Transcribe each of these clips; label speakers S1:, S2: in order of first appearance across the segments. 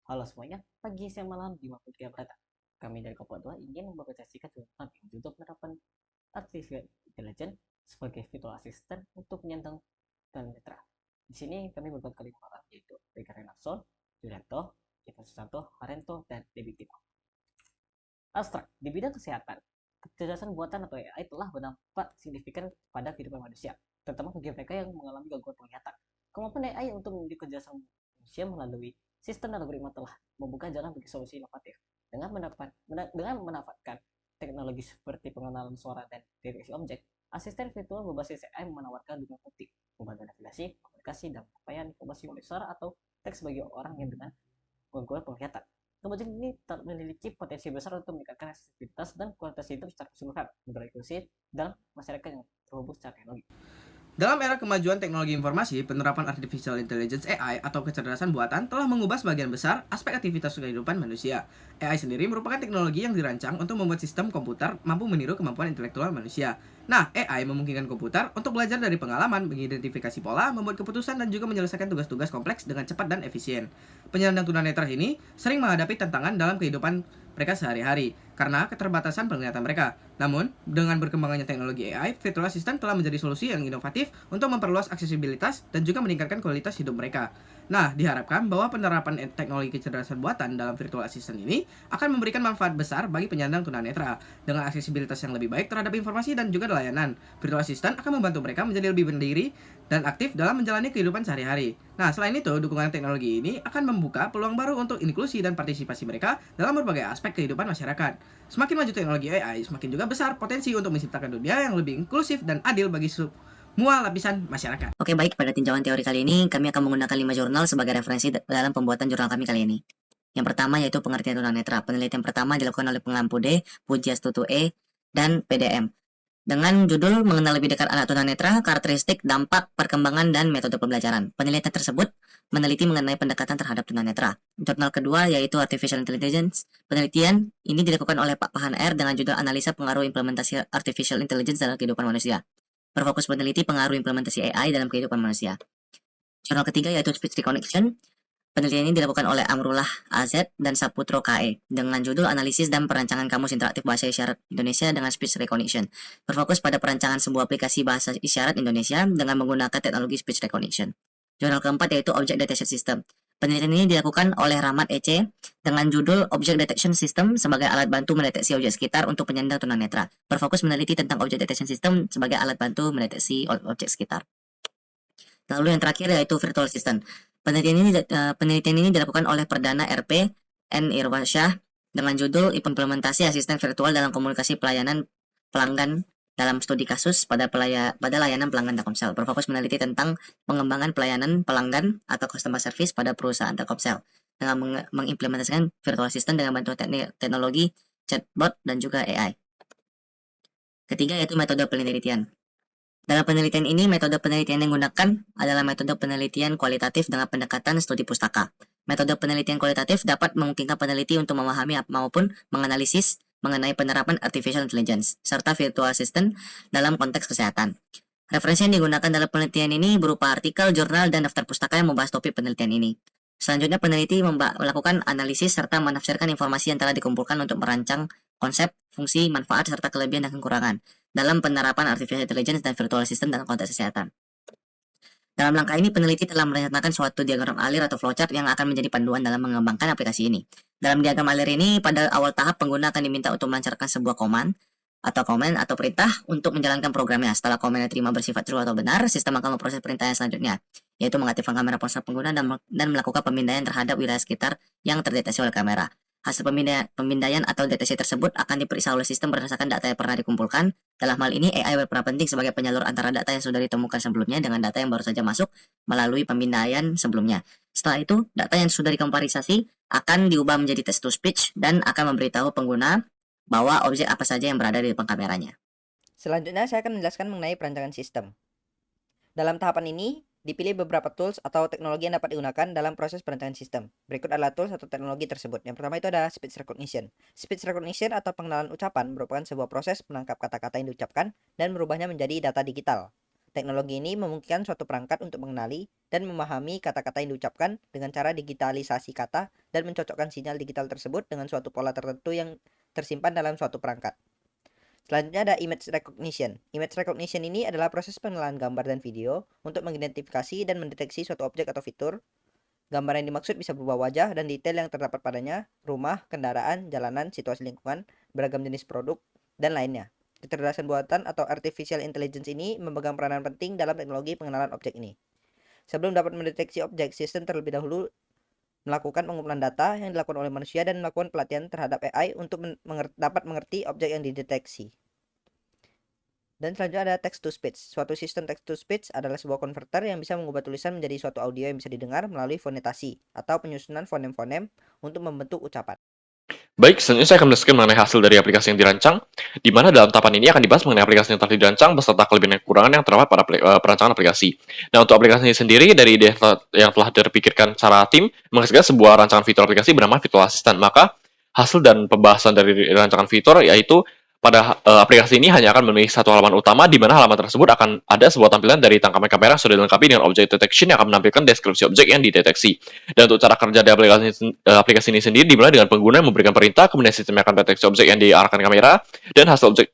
S1: Halo semuanya, pagi, siang, malam, dimanapun kalian berada. Kami dari Kelompok 2 ingin mempresentasikan tentang untuk penerapan artificial intelligence sebagai virtual assistant untuk penyandang tunanetra. Di sini kami berbagi kelima orang, yaitu Rika Renarson, Julianto, Ivan Susanto, Harento, dan Debbie Tino. Abstrak, di bidang kesehatan, kecerdasan buatan atau AI telah berdampak signifikan pada kehidupan manusia, terutama bagi mereka yang mengalami gangguan penglihatan. Kemampuan AI untuk menjadi kecerdasan manusia melalui sistem dan algoritma telah membuka jalan bagi solusi inovatif dengan memanfaatkan teknologi seperti pengenalan suara dan deteksi objek. Asisten virtual berbasis AI menawarkan dunia penting, membantu navigasi, komunikasi, dan penyampaian informasi melalui suara atau teks bagi orang yang dengan gangguan penglihatan. Kemudian ini memiliki potensi besar untuk meningkatkan aksesibilitas dan kualitas hidup secara keseluruhan, inklusif dalam masyarakat yang terhubung secara teknologi.
S2: Dalam era kemajuan teknologi informasi, penerapan artificial intelligence AI atau kecerdasan buatan telah mengubah sebagian besar aspek aktivitas kehidupan manusia. AI sendiri merupakan teknologi yang dirancang untuk membuat sistem komputer mampu meniru kemampuan intelektual manusia. Nah, AI memungkinkan komputer untuk belajar dari pengalaman, mengidentifikasi pola, membuat keputusan, dan juga menyelesaikan tugas-tugas kompleks dengan cepat dan efisien. Penyandang tunanetra ini sering menghadapi tantangan dalam kehidupan mereka sehari-hari karena keterbatasan penglihatan mereka. Namun, dengan berkembangnya teknologi AI, virtual assistant telah menjadi solusi yang inovatif untuk memperluas aksesibilitas dan juga meningkatkan kualitas hidup mereka. Nah, diharapkan bahwa penerapan teknologi kecerdasan buatan dalam virtual assistant ini akan memberikan manfaat besar bagi penyandang tunanetra. Dengan aksesibilitas yang lebih baik terhadap informasi dan juga layanan, virtual assistant akan membantu mereka menjadi lebih mandiri dan aktif dalam menjalani kehidupan sehari-hari. Nah, selain itu, dukungan teknologi ini akan membuka peluang baru untuk inklusi dan partisipasi mereka dalam berbagai aspek kehidupan masyarakat. Semakin maju teknologi AI, semakin juga besar potensi untuk menciptakan dunia yang lebih inklusif dan adil bagi semua lapisan masyarakat.
S3: Oke, baik. Pada tinjauan teori kali ini, kami akan menggunakan 5 jurnal sebagai referensi dalam pembuatan jurnal kami kali ini. Yang pertama yaitu pengertian tunanetra. Penelitian pertama dilakukan oleh Pengampu D, Pujiastuti E, dan PDM. Dengan judul mengenal lebih dekat anak tunanetra, karakteristik, dampak, perkembangan, dan metode pembelajaran. Penelitian tersebut meneliti mengenai pendekatan terhadap tunanetra. Jurnal kedua yaitu Artificial Intelligence. Penelitian ini dilakukan oleh Pak Pahan R dengan judul Analisa Pengaruh Implementasi Artificial Intelligence dalam Kehidupan Manusia. Berfokus meneliti pengaruh implementasi AI dalam kehidupan manusia. Jurnal ketiga yaitu Speech Recognition. Penelitian ini dilakukan oleh Amrullah AZ dan Saputro KE dengan judul Analisis dan Perancangan Kamus Interaktif Bahasa Isyarat Indonesia dengan Speech Recognition. Berfokus pada perancangan sebuah aplikasi bahasa isyarat Indonesia dengan menggunakan teknologi Speech Recognition. Jurnal keempat yaitu Object Detection System. Penelitian ini dilakukan oleh Rahmat EC dengan judul Object Detection System sebagai alat bantu mendeteksi objek sekitar untuk penyandang tunanetra. Berfokus meneliti tentang Object Detection System sebagai alat bantu mendeteksi objek sekitar. Lalu yang terakhir yaitu Virtual Assistant. Penelitian ini dilakukan oleh Perdana RP N. Irwansyah dengan judul Implementasi Asisten Virtual dalam Komunikasi Pelayanan Pelanggan dalam Studi Kasus pada layanan pelanggan Telkomsel. Berfokus meneliti tentang pengembangan pelayanan pelanggan atau customer service pada perusahaan Telkomsel dengan mengimplementasikan virtual assistant dengan bantuan teknologi chatbot dan juga AI. Ketiga yaitu metode penelitian. Dalam penelitian ini, metode penelitian yang digunakan adalah metode penelitian kualitatif dengan pendekatan studi pustaka. Metode penelitian kualitatif dapat memungkinkan peneliti untuk memahami maupun menganalisis mengenai penerapan artificial intelligence serta virtual assistant dalam konteks kesehatan. Referensi yang digunakan dalam penelitian ini berupa artikel, jurnal, dan daftar pustaka yang membahas topik penelitian ini. Selanjutnya, peneliti melakukan analisis serta menafsirkan informasi yang telah dikumpulkan untuk merancang konsep, fungsi, manfaat, serta kelebihan dan kekurangan dalam penerapan artificial intelligence dan virtual assistant dalam konteks kesehatan. Dalam langkah ini, peneliti telah merencanakan suatu diagram alir atau flowchart yang akan menjadi panduan dalam mengembangkan aplikasi ini. Dalam diagram alir ini, pada awal tahap pengguna akan diminta untuk melancarkan sebuah komen atau perintah untuk menjalankan programnya. Setelah komen yang diterima bersifat true atau benar, sistem akan memproses perintah yang selanjutnya, yaitu mengaktifkan kamera ponsel pengguna dan melakukan pemindaian terhadap wilayah sekitar yang terdeteksi oleh kamera. Hasil pemindaian atau deteksi tersebut akan diperiksa oleh sistem berdasarkan data yang pernah dikumpulkan. Dalam hal ini, AI berperan penting sebagai penyalur antara data yang sudah ditemukan sebelumnya dengan data yang baru saja masuk melalui pemindaian sebelumnya. Setelah itu, data yang sudah dikomparisasi akan diubah menjadi text to speech dan akan memberitahu pengguna bahwa objek apa saja yang berada di depan kameranya.
S4: Selanjutnya, saya akan menjelaskan mengenai perancangan sistem. Dalam tahapan ini, dipilih beberapa tools atau teknologi yang dapat digunakan dalam proses perancangan sistem. Berikut adalah tools atau teknologi tersebut. Yang pertama itu ada speech recognition. Speech recognition atau pengenalan ucapan merupakan sebuah proses menangkap kata-kata yang diucapkan dan merubahnya menjadi data digital. Teknologi ini memungkinkan suatu perangkat untuk mengenali dan memahami kata-kata yang diucapkan dengan cara digitalisasi kata dan mencocokkan sinyal digital tersebut dengan suatu pola tertentu yang tersimpan dalam suatu perangkat. Selanjutnya ada image recognition. Image recognition ini adalah proses pengenalan gambar dan video untuk mengidentifikasi dan mendeteksi suatu objek atau fitur. Gambar yang dimaksud bisa berupa wajah dan detail yang terdapat padanya, rumah, kendaraan, jalanan, situasi lingkungan, beragam jenis produk, dan lainnya. Kecerdasan buatan atau artificial intelligence ini memegang peranan penting dalam teknologi pengenalan objek ini. Sebelum dapat mendeteksi objek, sistem terlebih dahulu melakukan pengumpulan data yang dilakukan oleh manusia dan melakukan pelatihan terhadap AI untuk dapat mengerti objek yang dideteksi. Dan selanjutnya ada text to speech. Suatu sistem text to speech adalah sebuah konverter yang bisa mengubah tulisan menjadi suatu audio yang bisa didengar melalui fonetasi atau penyusunan fonem-fonem untuk membentuk ucapan.
S5: Baik, selanjutnya saya akan menjelaskan mengenai hasil dari aplikasi yang dirancang, di mana dalam tahapan ini akan dibahas mengenai aplikasi yang telah dirancang beserta kelebihan dan kekurangan yang terdapat pada perancangan aplikasi. Nah, untuk aplikasi ini sendiri, dari ide yang telah terpikirkan secara tim, menghasilkan sebuah rancangan fitur aplikasi bernama Fitur Assistant. Maka, hasil dan pembahasan dari rancangan fitur yaitu pada aplikasi ini hanya akan memiliki satu halaman utama, di mana halaman tersebut akan ada sebuah tampilan dari tangkapan kamera yang sudah dilengkapi dengan object detection yang akan menampilkan deskripsi objek yang dideteksi. Dan untuk cara kerja dari aplikasi ini sendiri dimulai dengan pengguna yang memberikan perintah, kemudian sistem akan mendeteksi objek yang diarahkan kamera, dan hasil objek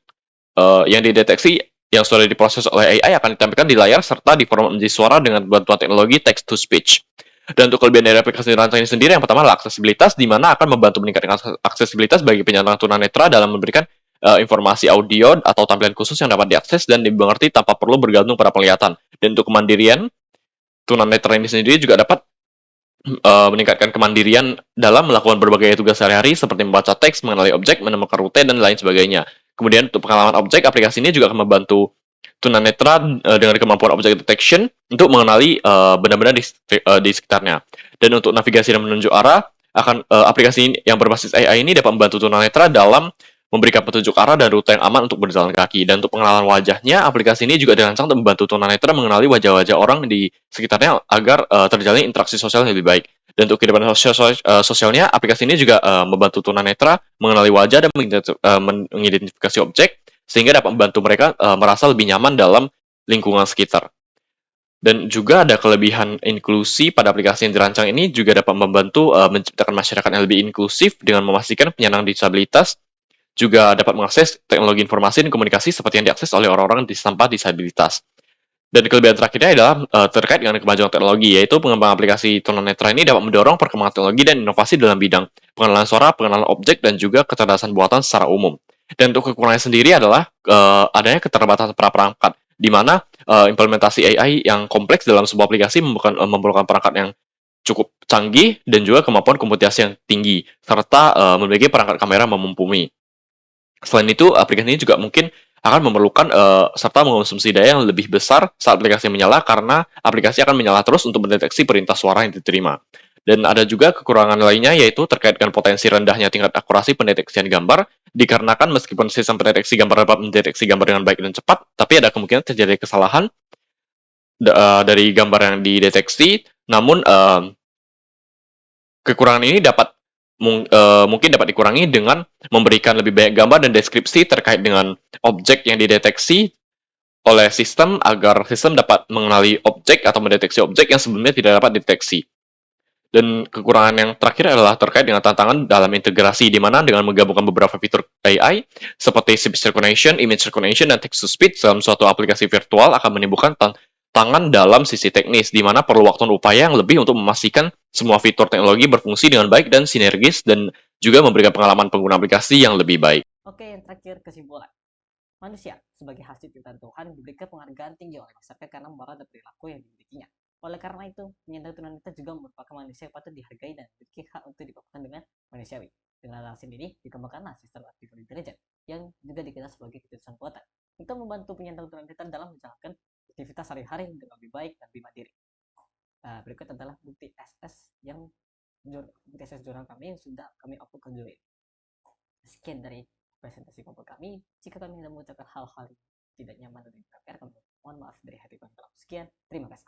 S5: yang dideteksi yang sudah diproses oleh AI akan ditampilkan di layar serta diformat menjadi suara dengan bantuan teknologi text to speech. Dan untuk kelebihan dari aplikasi rancang ini sendiri, yang pertama adalah aksesibilitas, di mana akan membantu meningkatkan aksesibilitas bagi penyandang tunanetra dalam memberikan informasi audio atau tampilan khusus yang dapat diakses dan dimengerti tanpa perlu bergantung pada penglihatan. Dan untuk kemandirian, tunanetra ini sendiri juga dapat meningkatkan kemandirian dalam melakukan berbagai tugas sehari-hari seperti membaca teks, mengenali objek, menemukan rute, dan lain sebagainya. Kemudian untuk pengalaman objek, aplikasi ini juga akan membantu tunanetra dengan kemampuan object detection untuk mengenali benda-benda di sekitarnya. Dan untuk navigasi dan menunjuk arah, aplikasi ini yang berbasis AI ini dapat membantu tunanetra dalam memberikan petunjuk arah dan rute yang aman untuk berjalan kaki. Dan untuk pengenalan wajahnya, aplikasi ini juga dirancang untuk membantu tunanetra mengenali wajah-wajah orang di sekitarnya agar terjalin interaksi sosial yang lebih baik. Dan untuk kehidupan sosialnya, aplikasi ini juga membantu tunanetra mengenali wajah dan mengidentifikasi objek, sehingga dapat membantu mereka merasa lebih nyaman dalam lingkungan sekitar. Dan juga ada kelebihan inklusi pada aplikasi yang dirancang ini juga dapat membantu menciptakan masyarakat yang lebih inklusif dengan memastikan penyandang disabilitas juga dapat mengakses teknologi informasi dan komunikasi seperti yang diakses oleh orang-orang tanpa disabilitas. Dan kelebihan terakhirnya adalah terkait dengan kemajuan teknologi, yaitu pengembangan aplikasi tunanetra ini dapat mendorong perkembangan teknologi dan inovasi dalam bidang pengenalan suara, pengenalan objek, dan juga kecerdasan buatan secara umum. Dan untuk kekurangannya sendiri adalah adanya keterbatasan perangkat, di mana implementasi AI yang kompleks dalam sebuah aplikasi memerlukan perangkat yang cukup canggih dan juga kemampuan komputasi yang tinggi, serta memiliki perangkat kamera mumpuni. Selain itu, aplikasi ini juga mungkin akan memerlukan serta mengonsumsi daya yang lebih besar saat aplikasi menyala, karena aplikasi akan menyala terus untuk mendeteksi perintah suara yang diterima. Dan ada juga kekurangan lainnya, yaitu terkait dengan potensi rendahnya tingkat akurasi pendeteksian gambar, dikarenakan meskipun sistem pendeteksi gambar dapat mendeteksi gambar dengan baik dan cepat, tapi ada kemungkinan terjadi kesalahan dari gambar yang dideteksi. Namun, kekurangan ini mungkin dapat dikurangi dengan memberikan lebih banyak gambar dan deskripsi terkait dengan objek yang dideteksi oleh sistem, agar sistem dapat mengenali objek atau mendeteksi objek yang sebelumnya tidak dapat dideteksi. Dan kekurangan yang terakhir adalah terkait dengan tantangan dalam integrasi, di mana dengan menggabungkan beberapa fitur AI seperti speech recognition, image recognition, dan text to speech dalam suatu aplikasi virtual akan menimbulkan tantangan dalam sisi teknis, di mana perlu waktu dan upaya yang lebih untuk memastikan semua fitur teknologi berfungsi dengan baik dan sinergis, dan juga memberikan pengalaman pengguna aplikasi yang lebih baik.
S1: Oke, yang terakhir, kesimpulan. Manusia sebagai hasil ciptaan Tuhan diberikan penghargaan tinggi oleh masyarakat karena moral dan perilaku yang dimilikinya. Oleh karena itu, penyandang tunanetra juga merupakan manusia yang patut dihargai dan memiliki hak untuk diperlakukan dengan manusiawi. Dengan alasan ini, dikembangkanlah sistem artificial intelligence yang juga dikenal sebagai kecerdasan buatan untuk membantu penyandang tunanetra dalam menjalankan aktivitas sehari-hari dengan lebih baik dan lebih mandiri. Berikut adalah bukti SS jurnal kami yang sudah kami upload ke Join. Sekian dari presentasi kelompok kami. Jika kami tidak mengucapkan hal-hal yang tidak nyaman dan tidak kami mohon maaf dari hati kami. Sekian, terima kasih.